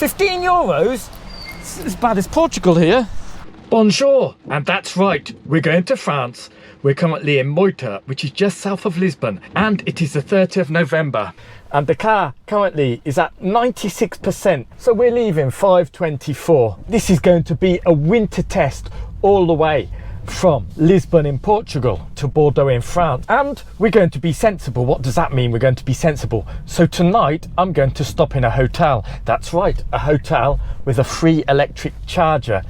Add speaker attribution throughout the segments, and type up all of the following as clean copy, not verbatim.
Speaker 1: 15 euros? It's as bad as Portugal here. Bonjour, and that's right, we're going to France. We're currently in Miio, which is just south of Lisbon, and it is the 30th of November. And the car currently is at 96%, so we're leaving 5:24. This is going to be a winter test all the way from Lisbon in Portugal to Bordeaux in France, and we're going to be sensible. What does that mean? We're going to be sensible. So tonight I'm going to stop in a hotel. That's right, a hotel with a free electric charger,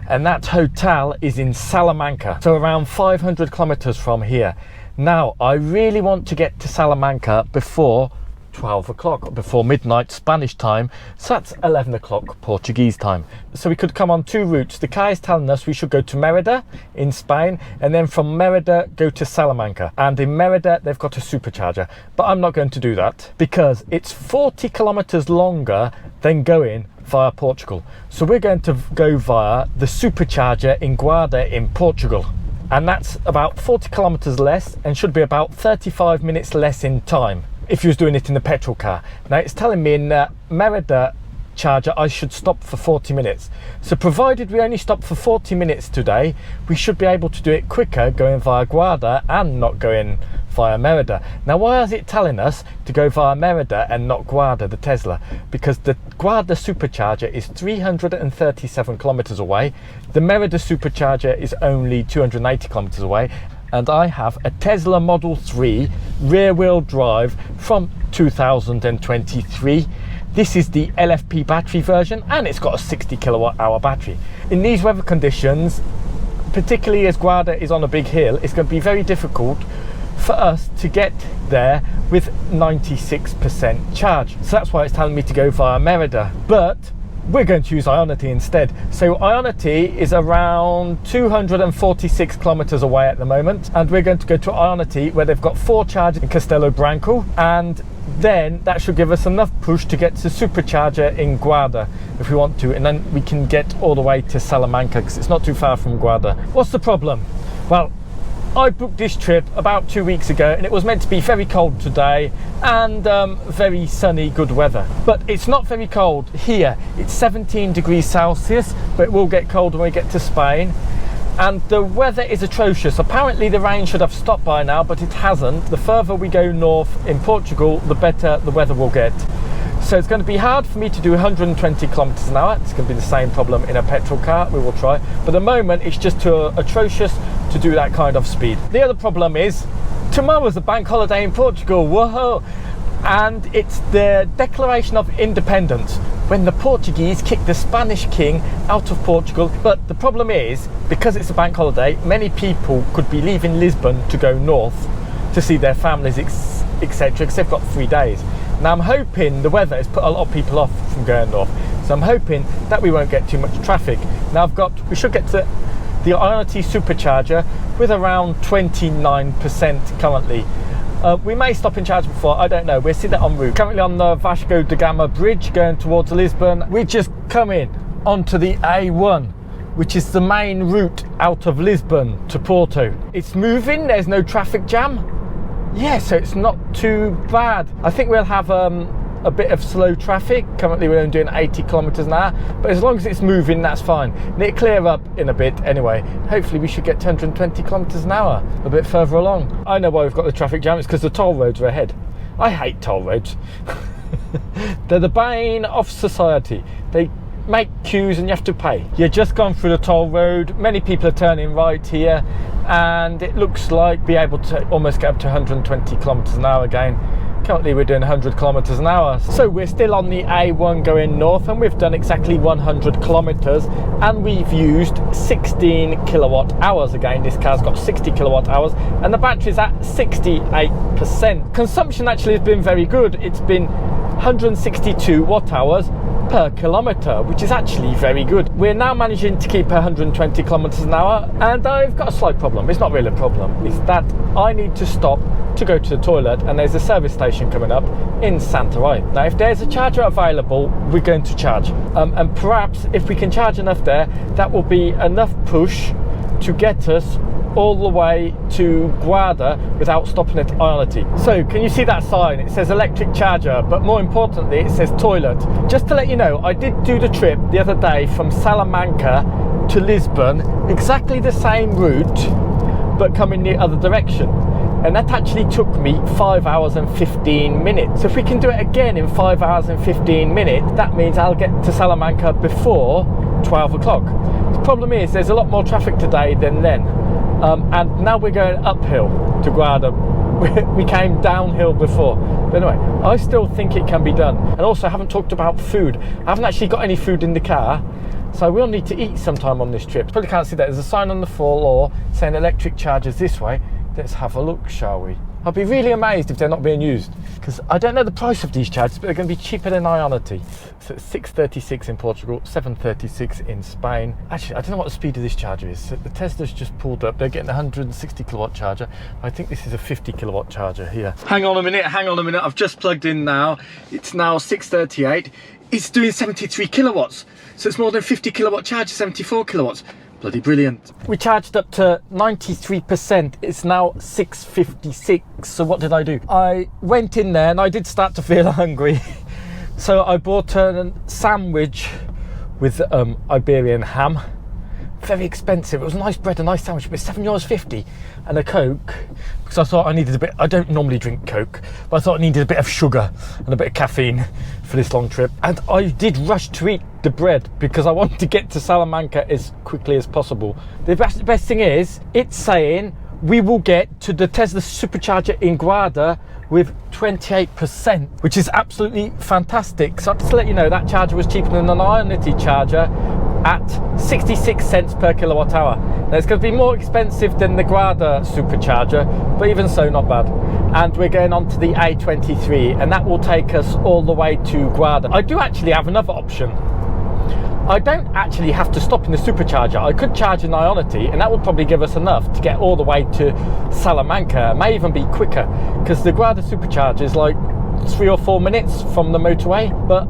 Speaker 1: and that hotel is in Salamanca, so around 500 kilometers from here. Now I really want to get to Salamanca before 12 o'clock, before midnight Spanish time, so that's 11 o'clock Portuguese time. So we could come on two routes. The car is telling us we should go to Merida in Spain, and then from Merida go to Salamanca, and in Merida they've got a supercharger, but I'm not going to do that because it's 40 kilometers longer than going via Portugal. So we're going to go via the supercharger in Guarda in Portugal, and that's about 40 kilometers less and should be about 35 minutes less in time if you was doing it in the petrol car. Now it's telling me in Merida charger I should stop for 40 minutes. So provided we only stop for 40 minutes today, we should be able to do it quicker going via Guarda and not going via Merida. Now why is it telling us to go via Merida and not Guarda, the Tesla? Because the Guarda supercharger is 337 kilometers away, the Merida supercharger is only 280 kilometers away, and I have a Tesla Model 3 rear-wheel drive from 2023. This is the LFP battery version, and it's got a 60 kilowatt hour battery. In these weather conditions, particularly as Guarda is on a big hill, it's going to be very difficult for us to get there with 96% charge. So that's why it's telling me to go via Merida, but we're going to use Ionity instead. So Ionity is around 246 kilometers away at the moment, and we're going to go to Ionity where they've got 4 chargers in Castelo Branco, and then that should give us enough push to get to supercharger in Guarda if we want to, and then we can get all the way to Salamanca because it's not too far from Guarda. What's the problem? Well, I booked this trip about 2 weeks ago, and it was meant to be very cold today and very sunny, good weather. But it's not very cold here. It's 17 degrees Celsius, but it will get cold when we get to Spain. And the weather is atrocious. Apparently the rain should have stopped by now, but it hasn't. The further we go north in Portugal, the better the weather will get. So it's going to be hard for me to do 120 kilometers an hour. It's going to be the same problem in a petrol car. We will try. But at the moment, it's just too atrocious to do that kind of speed. The other problem is, tomorrow's a bank holiday in Portugal. Whoa! And it's the Declaration of Independence, when the Portuguese kicked the Spanish king out of Portugal. But the problem is, because it's a bank holiday, many people could be leaving Lisbon to go north to see their families, etc., because they've got 3 days. Now I'm hoping the weather has put a lot of people off from going north, so I'm hoping that we won't get too much traffic. Now we should get to the Ionity supercharger with around 29% currently. We may stop and charge before, I don't know, we'll see that en route. Currently on the Vasco da Gama bridge going towards Lisbon. We're just coming onto the A1, which is the main route out of Lisbon to Porto. It's moving, there's no traffic jam. Yeah, so it's not too bad. I think we'll have a bit of slow traffic. Currently we're only doing 80 kilometers an hour, but as long as it's moving, that's fine. And it'll clear up in a bit anyway. Hopefully we should get to 120 kilometers an hour a bit further along. I know why we've got the traffic jam. It's because the toll roads are ahead. I hate toll roads. They're the bane of society. They make queues and you have to pay. You've just gone through the toll road. Many people are turning right here, and it looks like be able to almost get up to 120 kilometers an hour again. Currently we're doing 100 kilometers an hour. So we're still on the A1 going north, and we've done exactly 100 kilometers, and we've used 16 kilowatt hours. Again, this car's got 60 kilowatt hours, and the battery's at 68%. Consumption actually has been very good. It's been 162 watt hours per kilometre, which is actually very good. We're now managing to keep 120 kilometers an hour, and I've got a slight problem. It's not really a problem, it's that I need to stop to go to the toilet, and there's a service station coming up in Hendaye. Now if there's a charger available, we're going to charge, and perhaps if we can charge enough there, that will be enough push to get us all the way to Guarda without stopping at Ionity. So can you see that sign? It says electric charger, but more importantly it says toilet. Just to let you know, I did do the trip the other day from Salamanca to Lisbon, exactly the same route but coming the other direction, and that actually took me 5 hours and 15 minutes. So if we can do it again in 5 hours and 15 minutes, that means I'll get to Salamanca before 12 o'clock. The problem is there's a lot more traffic today than then, and now we're going uphill to Guarda. We came downhill before, but anyway, I still think it can be done. And also I haven't talked about food. I haven't actually got any food in the car, so I will need to eat sometime on this trip. Probably can't see that. There's a sign on the floor saying electric chargers this way. Let's have a look, shall we? I'll be really amazed if they're not being used, because I don't know the price of these chargers, but they're going to be cheaper than Ionity. So it's 636 in Portugal, 736 in Spain. Actually, I don't know what the speed of this charger is. So the Tesla's just pulled up. They're getting a 160 kilowatt charger. I think this is a 50 kilowatt charger here. Hang on a minute. I've just plugged in now. It's now 6:38. It's doing 73 kilowatts. So it's more than 50 kilowatt charger, 74 kilowatts. Bloody brilliant. We charged up to 93%. It's now 6:56. So what did I do? I went in there and I did start to feel hungry. So I bought a sandwich with Iberian ham. Very expensive. It was a nice bread, a nice sandwich, but €7.50, and a Coke, because I thought I needed a bit. I don't normally drink Coke, but I thought I needed a bit of sugar and a bit of caffeine for this long trip. And I did rush to eat the bread because I wanted to get to Salamanca as quickly as possible. The best thing is, it's saying we will get to the Tesla supercharger in Guarda with 28%, which is absolutely fantastic. So just to let you know, that charger was cheaper than an Ionity charger at 66 cents per kilowatt hour. Now it's going to be more expensive than the Guarda supercharger, but even so, not bad. And we're going on to the A23, and that will take us all the way to Guarda. I do actually have another option. I don't actually have to stop in the supercharger. I could charge an Ionity, and that would probably give us enough to get all the way to Salamanca. It may even be quicker, because the Guarda supercharger is like 3 or 4 minutes from the motorway. But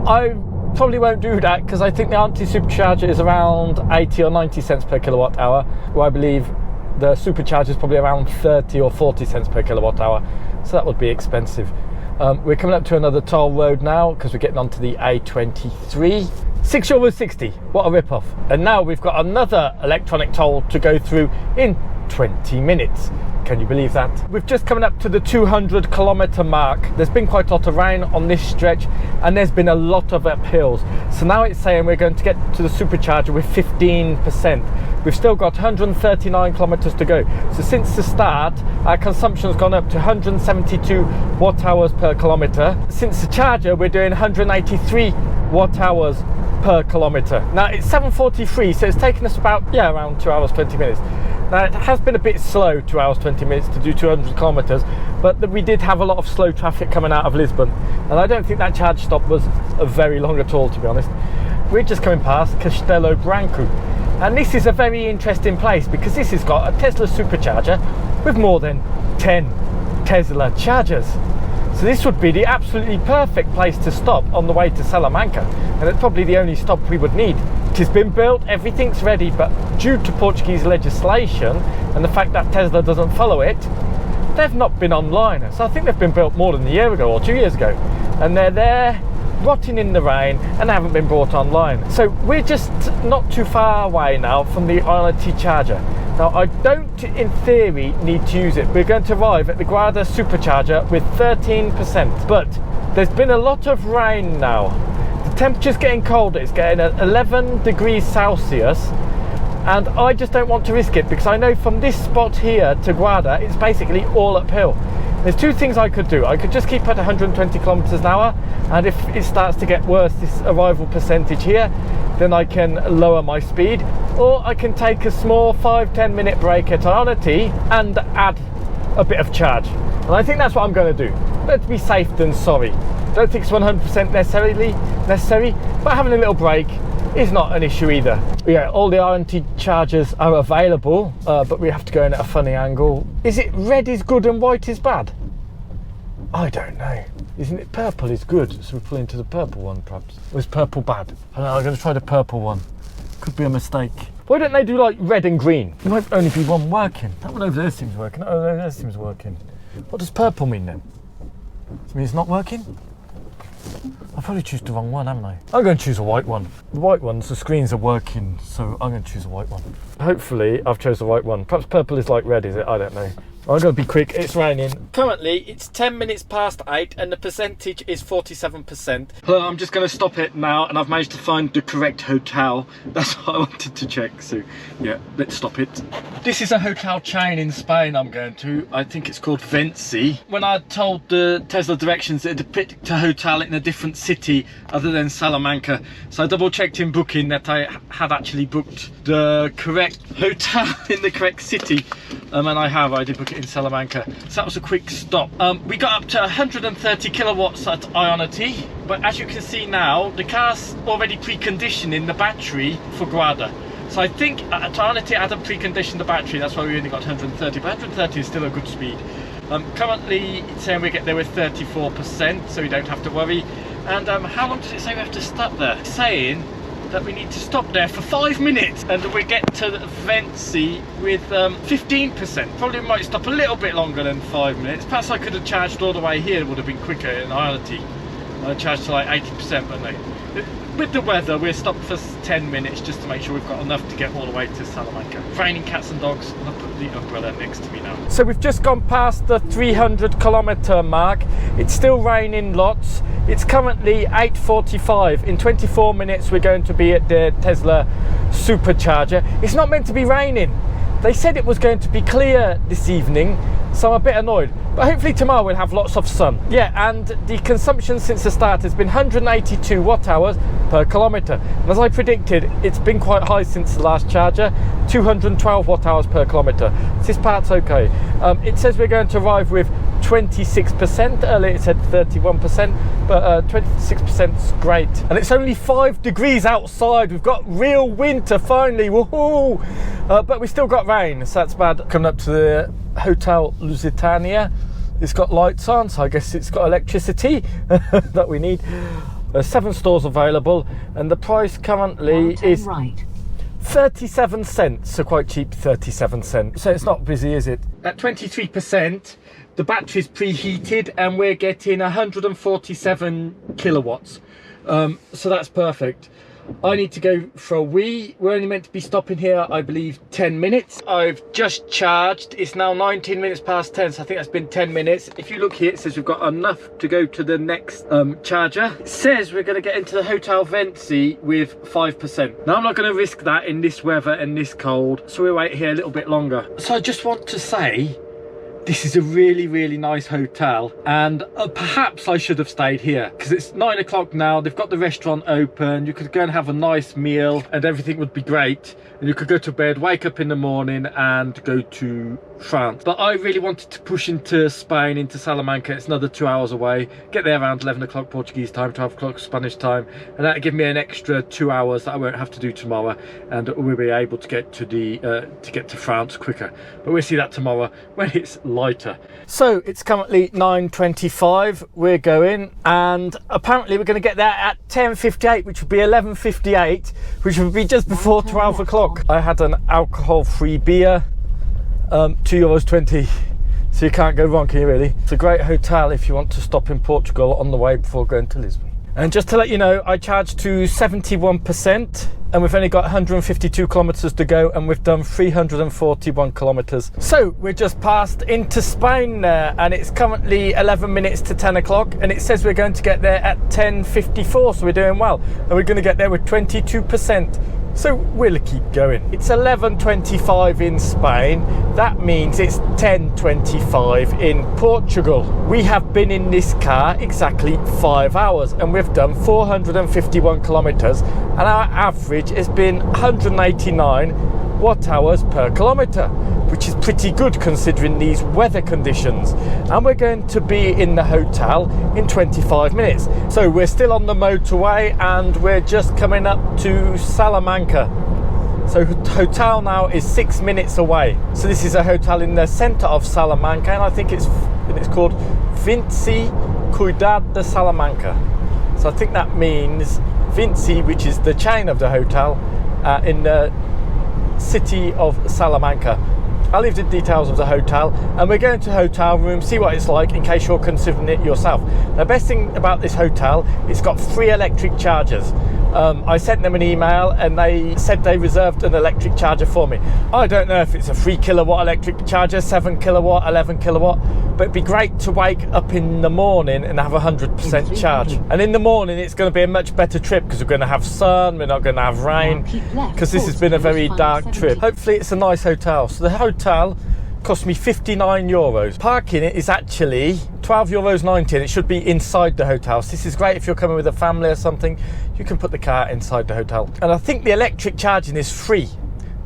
Speaker 1: I probably won't do that, because I think the Ionity supercharger is around 80 or 90 cents per kilowatt hour, where I believe the supercharger is probably around 30 or 40 cents per kilowatt hour. So that would be expensive. We're coming up to another toll road now, because we're getting onto the A23. €6.60, what a rip-off. And now we've got another electronic toll to go through in 20 minutes. Can you believe that? We've just coming up to the 200 kilometre mark. There's been quite a lot of rain on this stretch, and there's been a lot of uphills. So now it's saying we're going to get to the supercharger with 15%. We've still got 139 kilometres to go. So since the start, our consumption's gone up to 172 watt hours per kilometre. Since the charger, we're doing 183 watt hours per kilometre. Now it's 7:43, so it's taken us about, around 2 hours 20 minutes. Now it has been a bit slow, 2 hours 20 minutes to do 200 kilometres, but we did have a lot of slow traffic coming out of Lisbon, and I don't think that charge stop was very long at all, to be honest. We're just coming past Castelo Branco, and this is a very interesting place because this has got a Tesla supercharger with more than 10 Tesla chargers. So this would be the absolutely perfect place to stop on the way to Salamanca, and it's probably the only stop we would need. It has been built, everything's ready, but due to Portuguese legislation and the fact that Tesla doesn't follow it, they've not been online. So I think they've been built more than a year ago or 2 years ago, and they're there rotting in the rain and haven't been brought online. So we're just not too far away now from the Ionity charger. Now I don't, in theory, need to use it. We're going to arrive at the Guarda supercharger with 13%, but there's been a lot of rain now. The temperature's getting colder. It's getting at 11 degrees Celsius, and I just don't want to risk it because I know from this spot here to Guarda, it's basically all uphill. There's two things I could do. I could just keep at 120 kilometers an hour, and if it starts to get worse, this arrival percentage here, then I can lower my speed, or I can take a small 5-10 minute break at Ionity and add a bit of charge. And I think that's what I'm going to do. Let's be safe than sorry. Don't think it's 100% necessary, but having a little break is not an issue either. Yeah, all the Ionity chargers are available, but we have to go in at a funny angle. Is it red is good and white is bad? I don't know. Isn't it purple is good? So we pull into the purple one perhaps. Or is purple bad? I don't know, I'm going to try the purple one. Could be a mistake. Why don't they do like red and green? There might only be one working. That one over there seems working. Oh, there seems working. What does purple mean then? Does it mean it's not working? I'll probably choose the wrong one, haven't I? I'm going to choose a white one. The white ones, the screens are working, so I'm going to choose a white one. Hopefully I've chosen the right one. Perhaps purple is like red, is it? I don't know. I'm going to be quick, it's raining. Currently, it's 10 minutes past 8 and the percentage is 47%. Well, I'm just going to stop it now and I've managed to find the correct hotel. That's what I wanted to check, so yeah, let's stop it. This is a hotel chain in Spain I'm going to. I think it's called Hendaye. When I told the Tesla directions, it had picked a hotel in a different city other than Salamanca. So I double checked in booking that I had actually booked the correct hotel in the correct city. And I did book it in Salamanca. So that was a quick stop. We got up to 130 kilowatts at Ionity, but as you can see now, the car's already preconditioning the battery for Guarda. So I think at Ionity I hadn't preconditioned the battery, that's why we only got 130, but 130 is still a good speed. Currently it's saying we get there with 34%, so we don't have to worry. And how long does it say we have to stop there? It's saying that we need to stop there for 5 minutes and we get to Hendaye with 15%. Probably might stop a little bit longer than 5 minutes. Perhaps I could have charged all the way here, it would have been quicker in Ionity. I charged to like 80%, but no. With the weather, we're stopped for 10 minutes just to make sure we've got enough to get all the way to Salamanca. Raining cats and dogs, and I'll put the umbrella next to me now. So we've just gone past the 300-kilometre mark. It's still raining lots. It's currently 8:45. In 24 minutes, we're going to be at the Tesla supercharger. It's not meant to be raining. They said it was going to be clear this evening, so I'm a bit annoyed. But hopefully tomorrow we'll have lots of sun. Yeah, and the consumption since the start has been 182 watt hours per kilometre. And as I predicted, it's been quite high since the last charger, 212 watt hours per kilometre. This part's okay. It says we're going to arrive with 26%. Earlier it said 31%, but 26% is great. And it's only 5 degrees outside. We've got real winter finally. Woohoo! But we still got rain, so that's bad. Coming up to the Hotel Lusitania. It's got lights on, so I guess it's got electricity that we need. 7 stores available, and the price currently is 37 cents, so quite cheap, 37 cents. So it's not busy, is it? At 23%, the battery's preheated, and we're getting 147 kilowatts. So that's perfect. I need to go for a wee. We're only meant to be stopping here, I believe, 10 minutes. I've just charged. It's now 19 minutes past 10, so I think that's been 10 minutes. If you look here, it says we've got enough to go to the next charger. It says we're going to get into the Hotel Hendaye with 5%. Now, I'm not going to risk that in this weather and this cold, so we'll wait here a little bit longer. So I just want to say, this is a really, really nice hotel, and perhaps I should have stayed here because it's 9 o'clock now. They've got the restaurant open. You could go and have a nice meal and everything would be great. And you could go to bed, wake up in the morning and go to France. But I really wanted to push into Spain, into Salamanca. It's another 2 hours away. Get there around 11 o'clock Portuguese time, 12 o'clock Spanish time, and that'll give me an extra 2 hours that I won't have to do tomorrow, and we'll be able to get to the France quicker. But we'll see that tomorrow when it's lighter. So it's currently 9:25. We're going, and apparently we're going to get there at 10:58, which would be 11:58, which would be just before 12 o'clock. I had an alcohol-free beer, €2.20, so you can't go wrong, can you really? It's a great hotel if you want to stop in Portugal on the way before going to Lisbon. And just to let you know, I charged to 71%, and we've only got 152 kilometers to go, and we've done 341 kilometers. So we're just passed into Spain there, and it's currently 11 minutes to 10 o'clock, and it says we're going to get there at 10:54, so we're doing well. And we're going to get there with 22%. So we'll keep going. It's 11:25 in Spain. That means it's 10:25 in Portugal. We have been in this car exactly 5 hours, and we've done 451 kilometers, and our average has been 189 watt hours per kilometer, which is pretty good considering these weather conditions. And we're going to be in the hotel in 25 minutes. So we're still on the motorway, and we're just coming up to Salamanca. So hotel now is 6 minutes away. So this is a hotel in the center of Salamanca, and I think it's called Hendaye de Salamanca. So I think that means Vinci, which is the chain of the hotel in the city of Salamanca. I'll leave the details of the hotel, and we're going to the hotel room, see what it's like in case you're considering it yourself. The best thing about this hotel, it's got 3 electric chargers. I sent them an email and they said they reserved an electric charger for me. I don't know if it's a 3 kilowatt electric charger, 7 kilowatt, 11 kilowatt, but it'd be great to wake up in the morning and have 100% charge. And in the morning it's going to be a much better trip because we're going to have sun, we're not going to have rain, because this has been a very dark trip. Hopefully it's a nice hotel. So the hotel cost me €59. Parking it is actually €12.90, and it should be inside the hotel. So this is great if you're coming with a family or something. You can put the car inside the hotel. And I think the electric charging is free,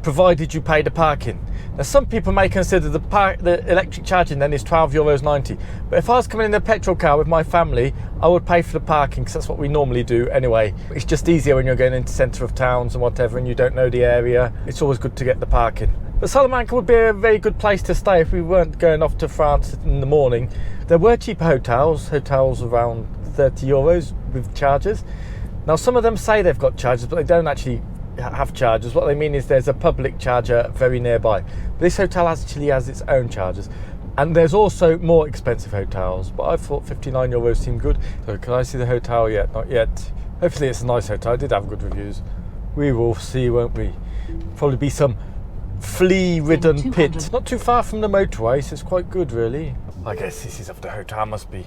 Speaker 1: provided you pay the parking. Now some people may consider the electric charging then is €12.90. But if I was coming in a petrol car with my family, I would pay for the parking, because that's what we normally do anyway. It's just easier when you're going into centre of towns and whatever and you don't know the area. It's always good to get the parking. But Salamanca would be a very good place to stay if we weren't going off to France in the morning. There were cheaper hotels around €30 with chargers. Now some of them say they've got chargers, but they don't actually have chargers. What they mean is there's a public charger very nearby. But this hotel actually has its own chargers. And there's also more expensive hotels, but I thought €59 seemed good. So can I see the hotel yet? Not yet. Hopefully it's a nice hotel. I did have good reviews. We will see, won't we? Probably be some flea-ridden pit. Not too far from the motorway, so it's quite good really. I guess this is of the hotel, must be.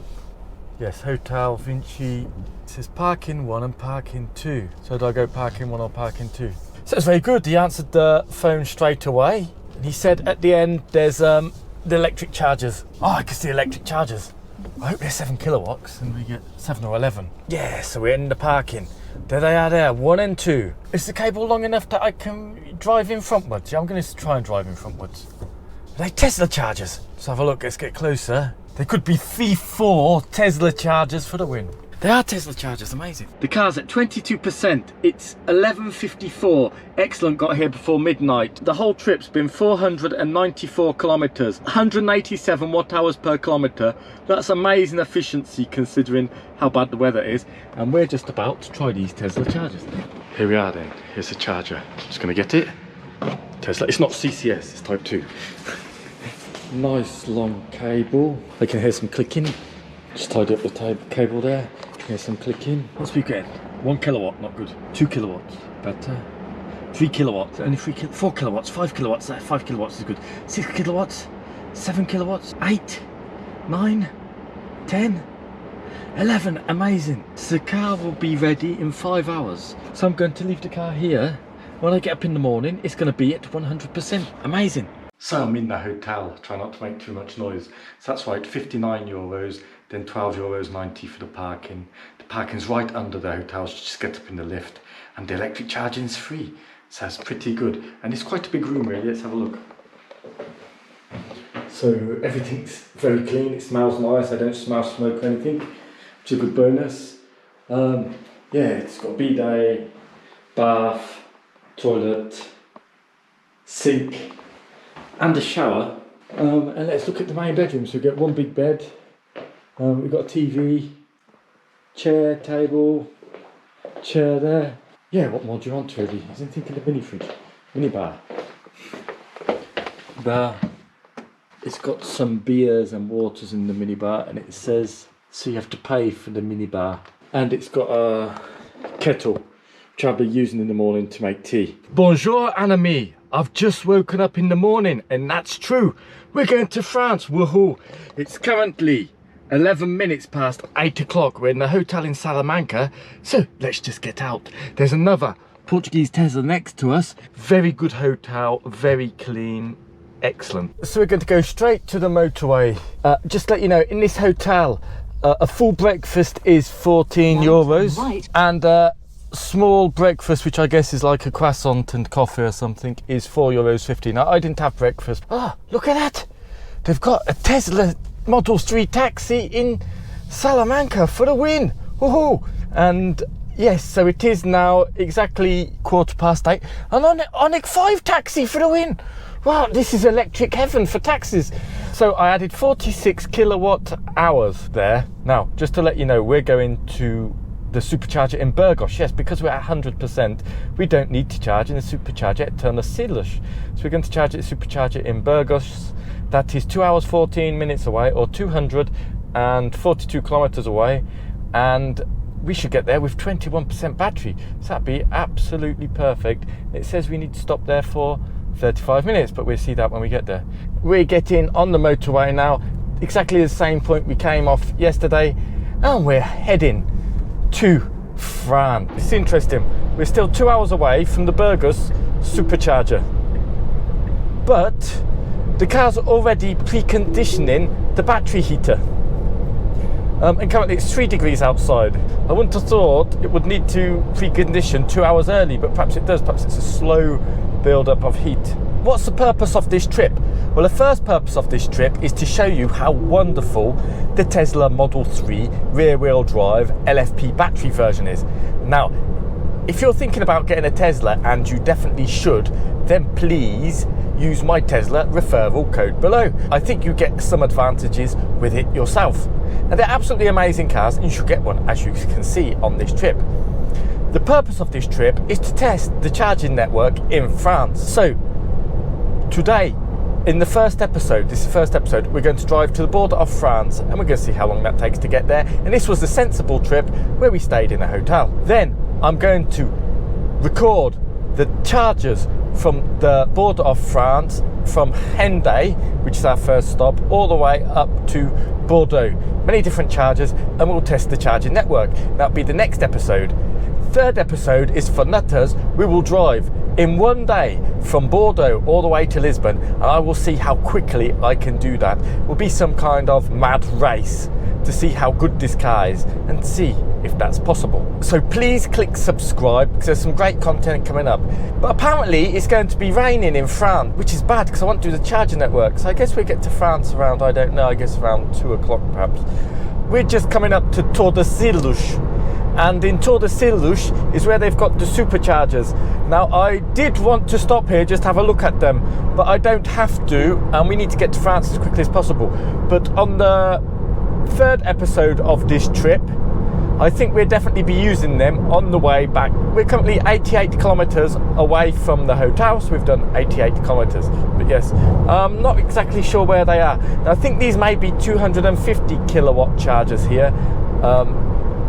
Speaker 1: Yes, Hotel Vinci. It says parking 1 and parking 2. So do I go parking 1 or parking 2? So it's very good. He answered the phone straight away. And he said at the end there's the electric chargers. Oh, I can see electric chargers. I hope they're 7 kilowatts and we get 7 or 11. Yeah, so we're in the parking. There they are there, 1 and 2. Is the cable long enough that I can drive in frontwards? Yeah, I'm going to try and drive in frontwards. Are they Tesla chargers? Let's have a look, let's get closer. They could be 4 Tesla chargers for the win. They are Tesla chargers, amazing. The car's at 22%. It's 11:54. Excellent, got here before midnight. The whole trip's been 494 kilometers, 187 watt hours per kilometer. That's amazing efficiency considering how bad the weather is. And we're just about to try these Tesla chargers. Here we are then. Here's the charger. Just gonna get it. Tesla. It's not CCS, it's Type 2. Nice long cable. I can hear some clicking. Just tidy up the cable there. Here's some clicking. What's we getting? 1 kilowatt, not good. 2 kilowatts, better. 3 kilowatts, only 4 kilowatts, 5 kilowatts, 5 kilowatts is good. 6 kilowatts, 7 kilowatts, 8, 9, 10, 11, amazing. So the car will be ready in 5 hours. So I'm going to leave the car here. When I get up in the morning, it's going to be at 100%, amazing. So I'm in the hotel, try not to make too much noise. So that's right, €59, then €12.90 for the parking. The parking's right under the hotel, so just get up in the lift. And the electric charging's free, so that's pretty good. And it's quite a big room really, let's have a look. So everything's very clean, it smells nice, I don't smell smoke or anything, which is a good bonus. Yeah, it's got bidet, bath, toilet, sink, and a shower. And let's look at the main bedroom. So we've got one big bed, we've got a TV, chair, table, chair there. Yeah, what more do you want really? I was thinking of mini fridge, mini bar. Bar. It's got some beers and waters in the mini bar, and it says, so you have to pay for the mini bar. And it's got a kettle, which I'll be using in the morning to make tea. Bonjour, un ami. I've just woken up in the morning, and that's true. We're going to France, woohoo. It's currently 11 minutes past 8 o'clock. We're in the hotel in Salamanca, so let's just get out. There's another Portuguese Tesla next to us. Very good hotel, very clean, excellent. So we're going to go straight to the motorway. Just to let you know, in this hotel, a full breakfast is €14, right. And small breakfast, which I guess is like a croissant and coffee or something, is €4.50. Now I didn't have breakfast. Oh, look at that! They've got a Tesla Model 3 taxi in Salamanca for the win. Woohoo! And yes, so it is now exactly 8:15, and Onic 5 taxi for the win. Wow, this is electric heaven for taxis. So I added 46 kilowatt hours there. Now, just to let you know, we're going to the supercharger in Burgos. Yes, because we're at 100%, we don't need to charge in the supercharger at Tordesillas. So we're going to charge at the supercharger in Burgos. That is 2 hours 14 minutes away, or 242 kilometers away, and we should get there with 21% battery. So that'd be absolutely perfect. It says we need to stop there for 35 minutes, but we'll see that when we get there. We're getting on the motorway now, exactly the same point we came off yesterday, and we're heading to France. It's interesting, we're still 2 hours away from the Burgos supercharger, but the car's already preconditioning the battery heater. And currently it's 3 degrees outside. I wouldn't have thought it would need to precondition 2 hours early, but perhaps it does. Perhaps it's a slow build-up of heat. What's the purpose of this trip? Well, the first purpose of this trip is to show you how wonderful the Tesla Model 3 rear-wheel drive LFP battery version is. Now, if you're thinking about getting a Tesla, and you definitely should, then please use my Tesla referral code below. I think you get some advantages with it yourself. And they're absolutely amazing cars, and you should get one, as you can see on this trip. The purpose of this trip is to test the charging network in France. So today, in the first episode, this is the first episode, we're going to drive to the border of France, and we're going to see how long that takes to get there. And this was the sensible trip where we stayed in a hotel. Then I'm going to record the chargers from the border of France, from Hendaye, which is our first stop, all the way up to Bordeaux. Many different chargers, and we'll test the charging network. That'll be the next episode. Third episode is for nutters. We will drive in one day from Bordeaux all the way to Lisbon, and I will see how quickly I can do that. It will be some kind of mad race to see how good this car is and see if that's possible. So please click subscribe, because there's some great content coming up. But apparently it's going to be raining in France, which is bad because I want to do the charging network. So I guess we'll get to France around, I don't know, I guess around 2 o'clock perhaps. We're just coming up to Tordesillas, and in Tordesillas is where they've got the superchargers. Now I did want to stop here, just have a look at them, but I don't have to, and we need to get to France as quickly as possible. But on the third episode of this trip, I think we'll definitely be using them on the way back. We're currently 88 kilometers away from the hotel, so we've done 88 kilometers. But yes, I'm not exactly sure where they are. Now, I think these may be 250 kilowatt chargers here,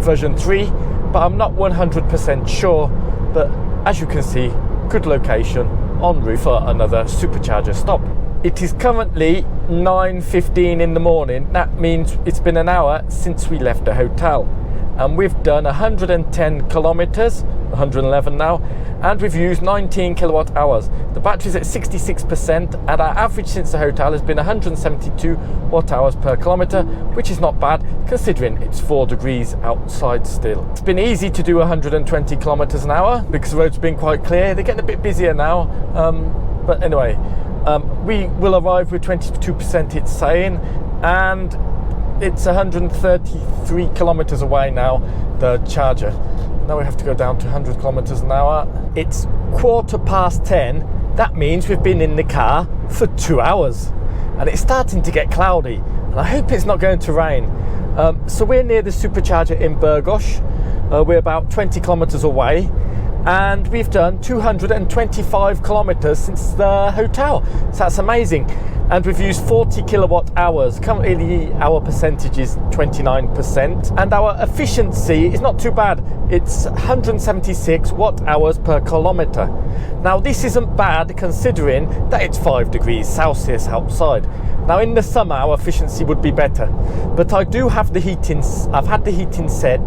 Speaker 1: version 3, but I'm not 100% sure. But as you can see, good location en route for another supercharger stop. It is currently 9:15 in the morning. That means it's been an hour since we left the hotel. And we've done 110 kilometers, 111 now, and we've used 19 kilowatt hours. The battery's at 66%, and our average since the hotel has been 172 watt hours per kilometer, which is not bad considering it's 4 degrees outside still. It's been easy to do 120 kilometers an hour because the road's been quite clear. They're getting a bit busier now, but anyway, we will arrive with 22%, it's saying, and it's 133 kilometers away now, the charger. Now we have to go down to 100 kilometers an hour. It's 10:15. That means we've been in the car for 2 hours, and it's starting to get cloudy, and I hope it's not going to rain. So we're near the supercharger in Burgos. We're about 20 kilometers away, and we've done 225 kilometers since the hotel. So that's amazing. And we've used 40 kilowatt hours. Currently our percentage is 29%, and our efficiency is not too bad. It's 176 watt hours per kilometer. Now this isn't bad considering that it's 5 degrees Celsius outside. Now in the summer our efficiency would be better, but I do have the heating, I've had the heating set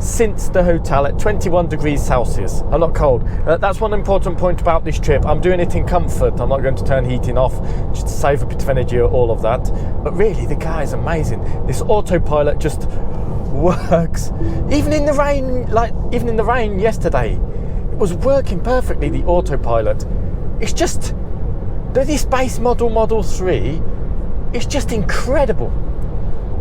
Speaker 1: since the hotel at 21 degrees Celsius. I'm not cold. That's one important point about this trip. I'm doing it in comfort. I'm not going to turn heating off just to save a bit of energy or all of that. But really the car is amazing. This autopilot just works. Even in the rain, yesterday, it was working perfectly, the autopilot. It's just this base Model 3 is just incredible.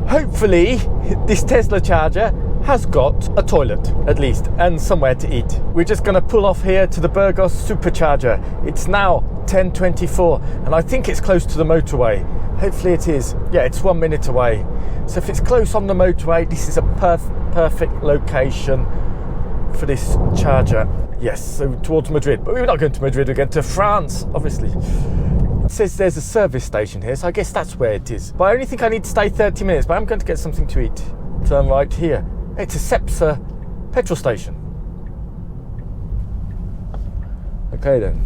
Speaker 1: Hopefully this Tesla charger has got a toilet at least and somewhere to eat. We're just going to pull off here to the Burgos supercharger. It's now 10:24 and I think it's close to the motorway. Hopefully it is. Yeah, it's 1 minute away. So if it's close on the motorway, this is a perfect location for this charger. Yes, so towards Madrid. But we're not going to Madrid, we're going to France, obviously. It says there's a service station here, so I guess that's where it is. But I only think I need to stay 30 minutes, but I'm going to get something to eat. Turn right here. It's a Cepsa petrol station. Okay then.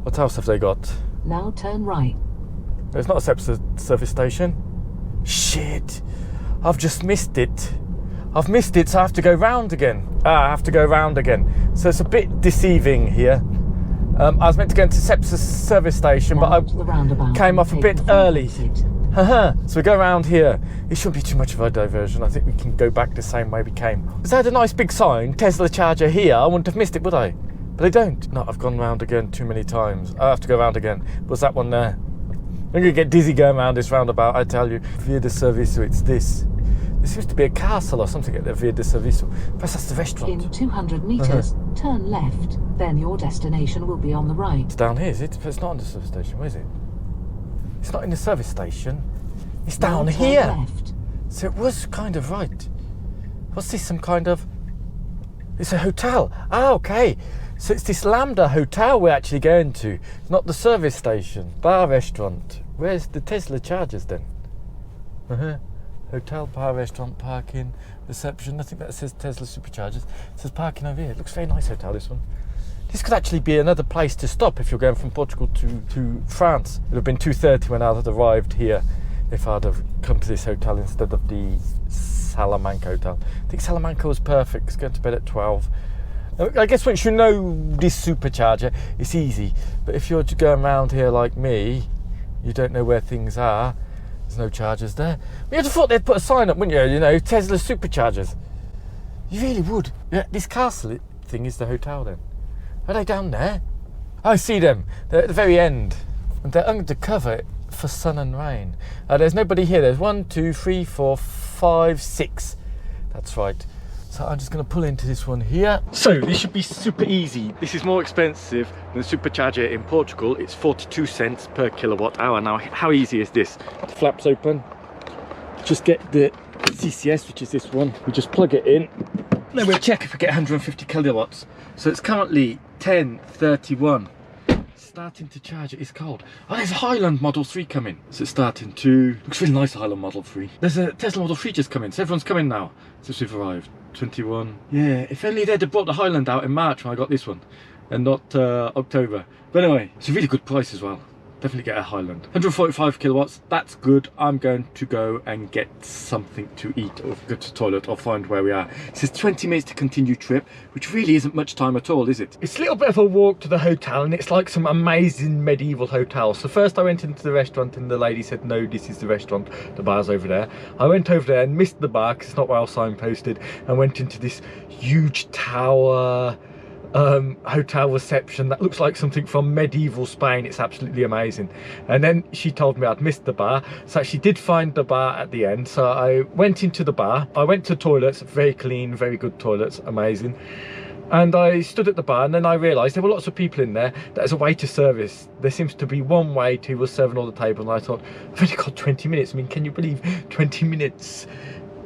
Speaker 1: What else have they got?
Speaker 2: Now turn right.
Speaker 1: There's not a Cepsa service station. Shit. I've just missed it. I've missed it, so I have to go round again. I have to go round again. So it's a bit deceiving here. I was meant to go into Cepsa service station,
Speaker 2: now
Speaker 1: but I came off a bit early. So we go around here. It shouldn't be too much of a diversion. I think we can go back the same way we came. Because they had a nice big sign, Tesla charger here. I wouldn't have missed it, would I? But they don't. No, I've gone round again too many times. I have to go round again. Was that one there? I'm going to get dizzy going around this roundabout, I tell you. Via de Serviço, it's this. There seems to be a castle or something at the Via de Serviço. Perhaps that's the restaurant.
Speaker 2: In 200 metres, turn left. Then your destination will be on the right.
Speaker 1: It's down here, is it? But it's not on the service station. Where is it? It's not in the service station. It's down here.
Speaker 2: Left.
Speaker 1: So it was kind of right. What's this, some kind of... It's a hotel. Ah, okay. So it's this Lambda hotel we're actually going to. It's not the service station. Bar, restaurant. Where's the Tesla chargers then? Hotel, bar, restaurant, parking, reception. I think that says Tesla superchargers. It says parking over here. It looks very nice hotel, this one. This could actually be another place to stop if you're going from Portugal to France. It would have been 2:30 when I'd have arrived here if I'd have come to this hotel instead of the Salamanca hotel. I think Salamanca was perfect. It's going to bed at 12. I guess once you know this supercharger, it's easy. But if you're going around here like me, you don't know where things are. There's no chargers there. You'd have thought they'd put a sign up, wouldn't you? You know, Tesla superchargers. You really would. Yeah, this castle thing is the hotel then. Are they down there? I see them. They're at the very end. And they're undercover for sun and rain. There's nobody here. There's 1, 2, 3, 4, 5, 6. That's right. So I'm just going to pull into this one here. So this should be super easy. This is more expensive than the supercharger in Portugal. It's 42 cents per kilowatt hour. Now, how easy is this? The flaps open. Just get the CCS, which is this one. We just plug it in. Then we'll check if we get 150 kilowatts. So it's currently 10:31. Starting to charge. It is cold. Oh, there's a Highland Model 3 coming. So it's starting to... Looks really nice, Highland Model 3. There's a Tesla Model 3 just coming. So everyone's coming now since we've arrived. 21. Yeah, if only they'd have brought the Highland out in March when I got this one and not October. But anyway, it's a really good price as well. Definitely get a Highland. 145 kilowatts, that's good. I'm going to go and get something to eat or go to the toilet or find where we are. It says 20 minutes to continue trip, which really isn't much time at all, is it? It's a little bit of a walk to the hotel and it's like some amazing medieval hotel. So first I went into the restaurant and the lady said, no, this is the restaurant, the bar's over there. I went over there and missed the bar because it's not well signposted and went into this huge tower hotel reception that looks like something from medieval Spain. It's absolutely amazing. And then she told me I'd missed the bar, so she did find the bar at the end. So I went into the bar, I went to toilets, very clean, very good toilets, amazing. And I stood at the bar and then I realised there were lots of people in there. That as a waiter service, there seems to be one waiter who was serving all the tables, and I thought, I've only got 20 minutes. I mean, can you believe 20 minutes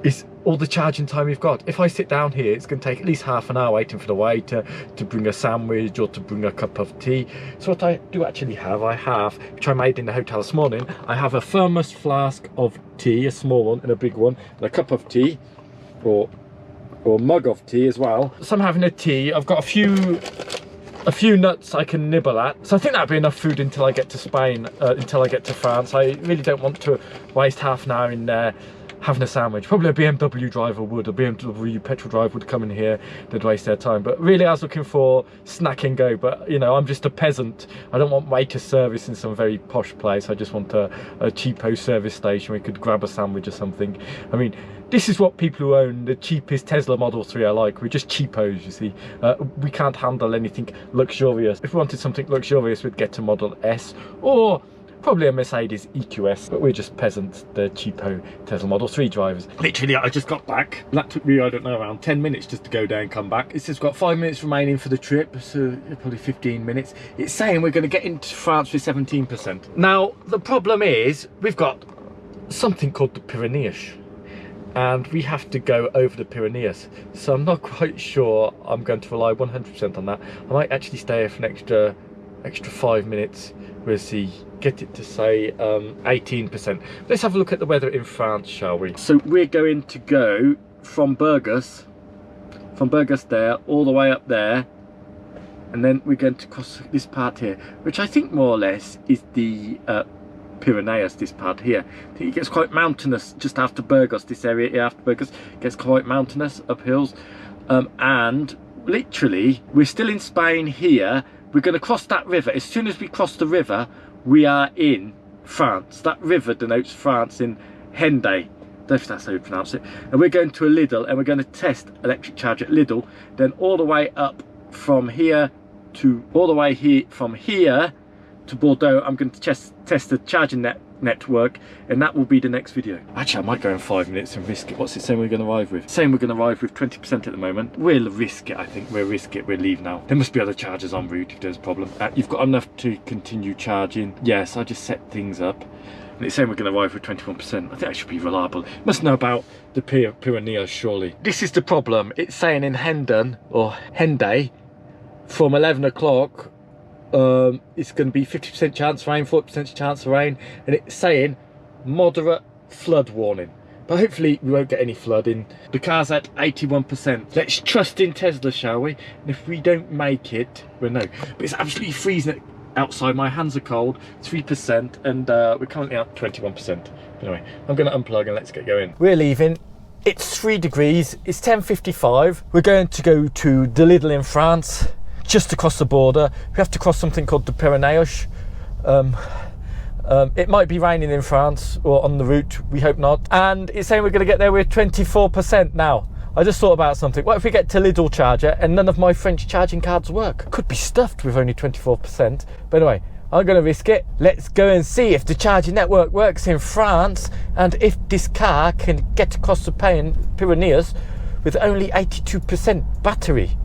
Speaker 1: is all the charging time we've got? If I sit down here, it's going to take at least half an hour waiting for the waiter to bring a sandwich or to bring a cup of tea. So what I do actually have, which I made in the hotel this morning, I have a thermos flask of tea, a small one and a big one, and a cup of tea, or mug of tea as well. So I'm having a tea. I've got a few nuts I can nibble at. So I think that'll be enough food until I get to Spain, until I get to France. I really don't want to waste half an hour in there having a sandwich. Probably a BMW driver would, a BMW petrol driver would come in here, they'd waste their time. But really I was looking for snack and go, but you know, I'm just a peasant. I don't want waiter service in some very posh place. I just want a cheapo service station where we could grab a sandwich or something. I mean, this is what people who own the cheapest Tesla Model 3 are like. We're just cheapos, you see. We can't handle anything luxurious. If we wanted something luxurious, we'd get a Model S or Probably a Mercedes EQS, but we're just peasants, the cheapo Tesla Model 3 drivers. Literally, I just got back. That took me, I don't know, around 10 minutes just to go down and come back. It's just got 5 minutes remaining for the trip, so probably 15 minutes. It's saying we're going to get into France with 17%. Now, the problem is, we've got something called the Pyrenees, and we have to go over the Pyrenees. So I'm not quite sure I'm going to rely 100% on that. I might actually stay here for an extra 5 minutes. We'll see. Get it to say 18%. Let's have a look at the weather in France, shall we? So we're going to go from Burgos there, all the way up there, and then we're going to cross this part here, which I think more or less is the Pyrenees, this part here. I think it gets quite mountainous just after Burgos, this area here after Burgos gets quite mountainous, up hills, and literally we're still in Spain here. We're going to cross that river. As soon as we cross the river, we are in France. That river denotes France in Hendaye. I don't know if that's how you pronounce it. And we're going to a Lidl, and we're going to test electric charge at Lidl. Then all the way up from here to from here to Bordeaux. I'm going to test the charging network, and that will be the next video. Actually, I might go in 5 minutes and risk it. What's it saying we're going to arrive with? It's saying we're going to arrive with 20% at the moment. We'll risk it, I think. We'll risk it. We'll leave now. There must be other chargers en route if there's a problem. You've got enough to continue charging. Yes, I just set things up. And it's saying we're going to arrive with 21%. I think that should be reliable. It must know about the Pyrenees, surely. This is the problem. It's saying in Hendaye, from 11 o'clock, it's going to be 50% chance of rain, 40% chance of rain, and it's saying moderate flood warning. But hopefully we won't get any flooding. The car's at 81%. Let's trust in Tesla, shall we? And if we don't make it, well, no. But it's absolutely freezing outside. My hands are cold. 3%, and we're currently at 21%. Anyway, I'm going to unplug and let's get going. We're leaving. It's 3 degrees. It's 10:55. We're going to go to the Lidl in France. Just across the border. We have to cross something called the Pyrenees. It might be raining in France or on the route, we hope not. And it's saying we're going to get there with 24% now. I just thought about something. What if we get to Lidl charger and none of my French charging cards work? Could be stuffed with only 24%. But anyway, I'm going to risk it. Let's go and see if the charging network works in France and if this car can get across the Pyrenees with only 82% battery.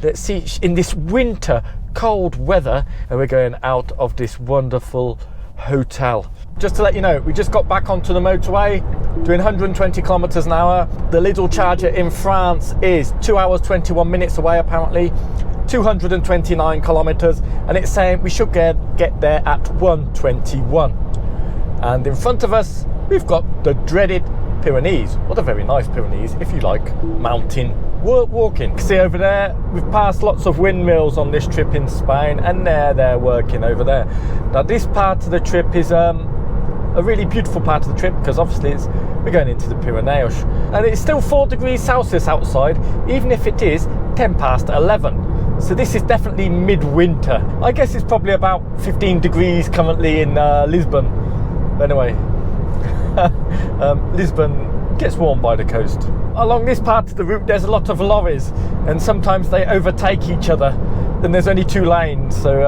Speaker 1: Let's see, in this winter cold weather, and we're going out of this wonderful hotel. Just to let you know, we just got back onto the motorway doing 120 kilometers an hour. The Lidl charger in France is 2 hours 21 minutes away, apparently 229 kilometers, and it's saying we should get there at 1:21. And in front of us we've got the dreaded Pyrenees. What a very nice Pyrenees, if you like mountain walking. See over there, we've passed lots of windmills on this trip in Spain, and they're working over there. Now this part of the trip is a really beautiful part of the trip, because obviously we're going into the Pyrenees, and it's still 4 degrees Celsius outside, even if it is 11. So this is definitely midwinter. I guess it's probably about 15 degrees currently in Lisbon. But anyway, Lisbon gets warm by the coast. Along this part of the route there's a lot of lorries, and sometimes they overtake each other, and there's only 2 lanes, so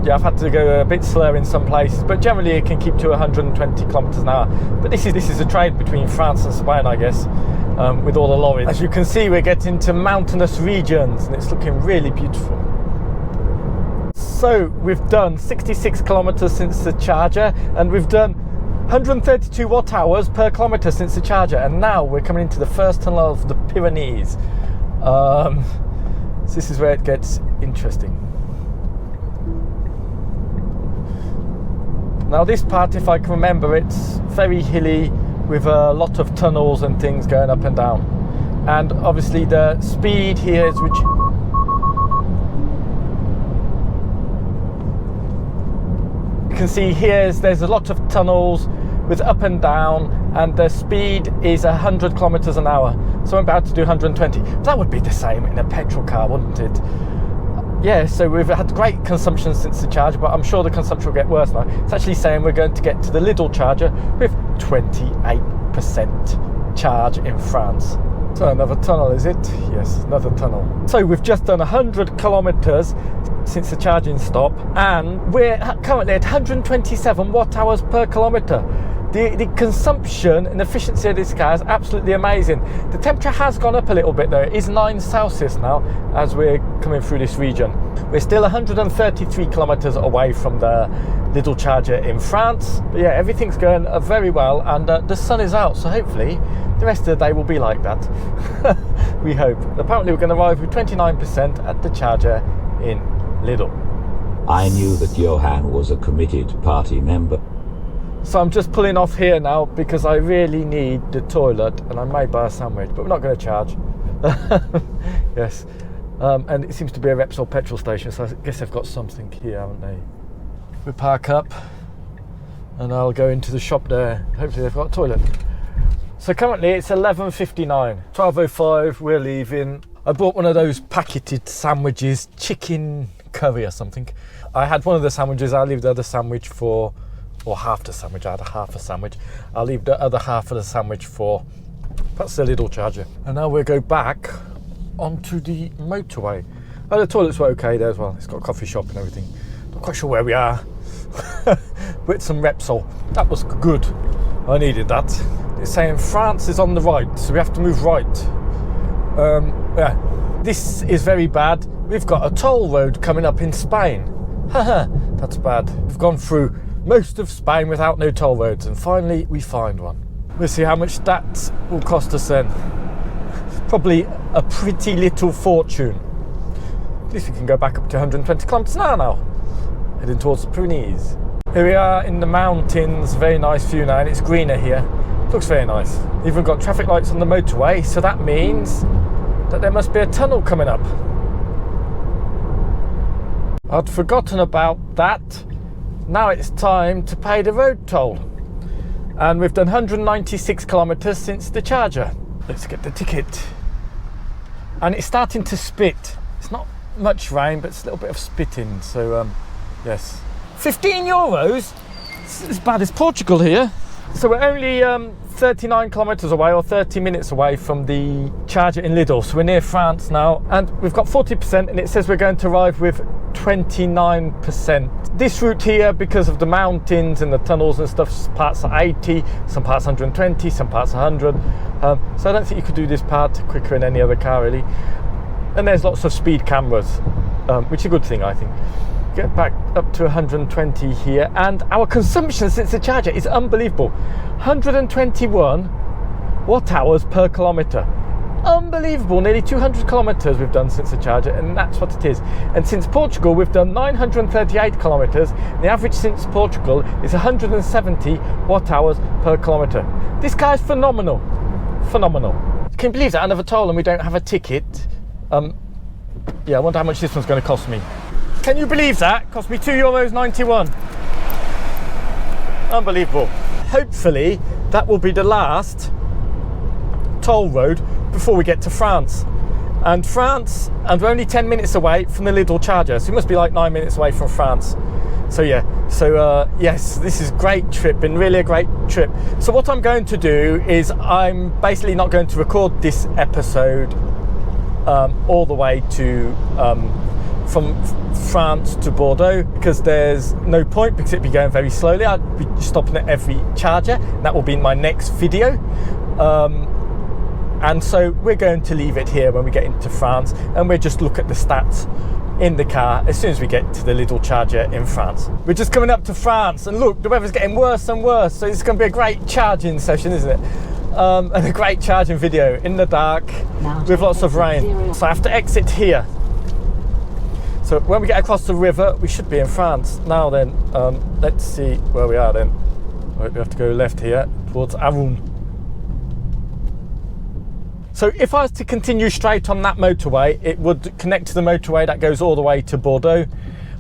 Speaker 1: yeah, I've had to go a bit slower in some places, but generally it can keep to 120 kilometers an hour. But this is a trade between France and Spain, I guess, with all the lorries. As you can see, we're getting to mountainous regions, and it's looking really beautiful. So we've done 66 kilometers since the charger, and we've done 132 watt hours per kilometer since the charger, and now we're coming into the first tunnel of the Pyrenees. So this is where it gets interesting. Now this part, if I can remember, it's very hilly with a lot of tunnels and things going up and down, and obviously the speed here is you can see here there's a lot of tunnels with up and down, and the speed is 100 kilometers an hour. So I'm about to do 120. That would be the same in a petrol car, wouldn't it? Yeah, so we've had great consumption since the charger, but I'm sure the consumption will get worse now. It's actually saying we're going to get to the Lidl charger with 28% charge in France. So another tunnel, is it? Yes, another tunnel. So we've just done 100 kilometers since the charging stop, and we're currently at 127 watt hours per kilometre. The consumption and efficiency of this car is absolutely amazing. The temperature has gone up a little bit though. It is 9 Celsius now as we're coming through this region. We're still 133 kilometres away from the little charger in France. But yeah, everything's going very well, and the sun is out, so hopefully the rest of the day will be like that. We hope. Apparently we're going to arrive with 29% at the charger in Lidl.
Speaker 3: I knew that Johan was a committed party member.
Speaker 1: So I'm just pulling off here now because I really need the toilet, and I may buy a sandwich, but we're not going to charge. Yes. And it seems to be a Repsol petrol station, so I guess they've got something here, haven't they? We park up and I'll go into the shop there. Hopefully they've got a toilet. So currently it's 11:59, 12:05, we're leaving. I bought one of those packeted sandwiches, chicken curry or something. I had one of the sandwiches, I'll leave the other sandwich for, or half the sandwich, I had a half a sandwich. I'll leave the other half of the sandwich for, that's the little charger. And now we'll go back onto the motorway. Oh, the toilets were okay there as well. It's got a coffee shop and everything. Not quite sure where we are. With some Repsol. That was good. I needed that. It's saying France is on the right, so we have to move right. Yeah, this is very bad. We've got a toll road coming up in Spain. Haha, that's bad. We've gone through most of Spain without no toll roads, and finally we find one. We'll see how much that will cost us then. Probably a pretty little fortune. At least we can go back up to 120 kilometers an hour now, heading towards the Pyrenees. Here we are in the mountains, very nice view now, and it's greener here. Looks very nice. Even got traffic lights on the motorway, so that means that there must be a tunnel coming up. I'd forgotten about that. Now it's time to pay the road toll. And we've done 196 kilometers since the charger. Let's get the ticket. And it's starting to spit. It's not much rain, but it's a little bit of spitting, so yes. 15 euros? It's as bad as Portugal here. So we're only 39 kilometers away, or 30 minutes away from the charger in Lidl. So we're near France now, and we've got 40%, and it says we're going to arrive with 29%. This route here, because of the mountains and the tunnels and stuff, parts are 80, some parts 120, some parts 100. So I don't think you could do this part quicker than any other car really. And there's lots of speed cameras, which is a good thing, I think. Get back up to 120 here, and our consumption since the charger is unbelievable. 121 watt hours per kilometre. Unbelievable. Nearly 200 kilometres we've done since the charger, and that's what it is. And since Portugal we've done 938 kilometres. The average since Portugal is 170 watt hours per kilometre. This car is phenomenal. Phenomenal. Can you believe that? Another toll and we don't have a ticket. Yeah, I wonder how much this one's going to cost me. Can you believe that? Cost me €2.91. Unbelievable. Hopefully that will be the last toll road before we get to France. And we're only 10 minutes away from the Lidl charger, so it must be like 9 minutes away from France. So yeah, yes, this is a great trip, been really a great trip. So what I'm going to do is I'm basically not going to record this episode all the way to from France to Bordeaux, because there's no point, because it'd be going very slowly. I'd be stopping at every charger. That will be in my next video. And so we're going to leave it here when we get into France, and we'll just look at the stats in the car as soon as we get to the little charger in France. We're just coming up to France, and look, the weather's getting worse and worse, so it's going to be a great charging session, isn't it? And a great charging video in the dark with lots of rain. So I have to exit here. So when we get across the river, we should be in France. Now then, let's see where we are then. Right, we have to go left here towards Arun. So if I was to continue straight on that motorway, it would connect to the motorway that goes all the way to Bordeaux.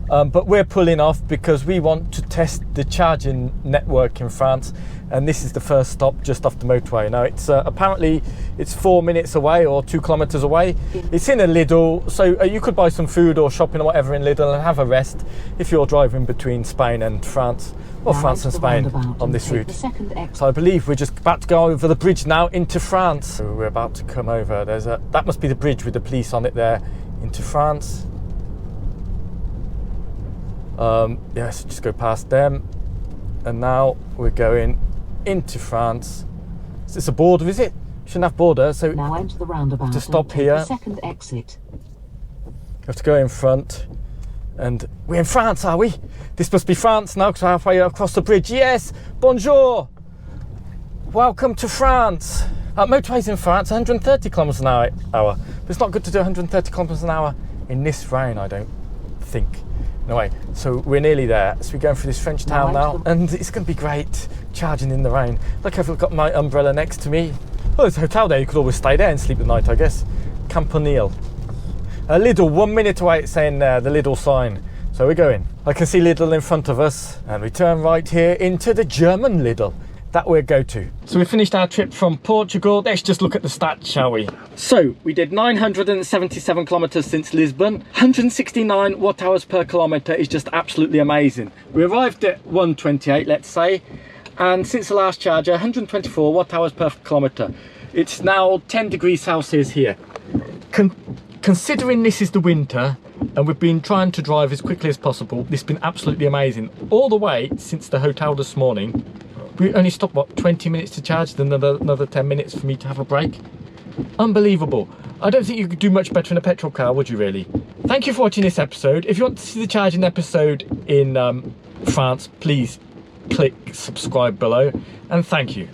Speaker 1: But we're pulling off because we want to test the charging network in France, and this is the first stop just off the motorway. Now it's apparently it's 4 minutes away or 2 kilometers away. It's in a Lidl, so you could buy some food or shopping or whatever in Lidl and have a rest if you're driving between Spain and France, or France and Spain on this route. So I believe we're just about to go over the bridge now into France. So we're about to come over. That must be the bridge with the police on it there into France. Yes, just go past them. And now we're going into France. Is this a border, is it? Shouldn't have border, so
Speaker 2: Now enter the roundabout
Speaker 1: to stop
Speaker 2: and take
Speaker 1: here.
Speaker 2: the second exit.
Speaker 1: We have to go in front. And we're in France, are we? This must be France now, because we're halfway across the bridge. Yes, bonjour. Welcome to France. Motorways in France, 130 kilometers an hour. But it's not good to do 130 kilometers an hour in this rain, I don't think. Anyway, so we're nearly there. So we're going through this French town now, and it's going to be great charging in the rain. Look, I've got my umbrella next to me. Oh, there's a hotel there. You could always stay there and sleep at night, I guess. Campanile. Lidl, 1 minute away, it's saying there, the Lidl sign. So we're going. I can see Lidl in front of us, and we turn right here into the German Lidl that we'll go to. So we finished our trip from Portugal. Let's just look at the stats, shall we? So we did 977 kilometers since Lisbon. 169 watt hours per kilometer is just absolutely amazing. We arrived at 128, let's say, and since the last charger, 124 watt hours per kilometer. It's now 10 degrees Celsius here. Considering this is the winter and we've been trying to drive as quickly as possible, this has been absolutely amazing. All the way since the hotel this morning, we only stopped, what, 20 minutes to charge, then another 10 minutes for me to have a break. Unbelievable. I don't think you could do much better in a petrol car, would you really? Thank you for watching this episode. If you want to see the charging episode in France, please click subscribe below, and thank you.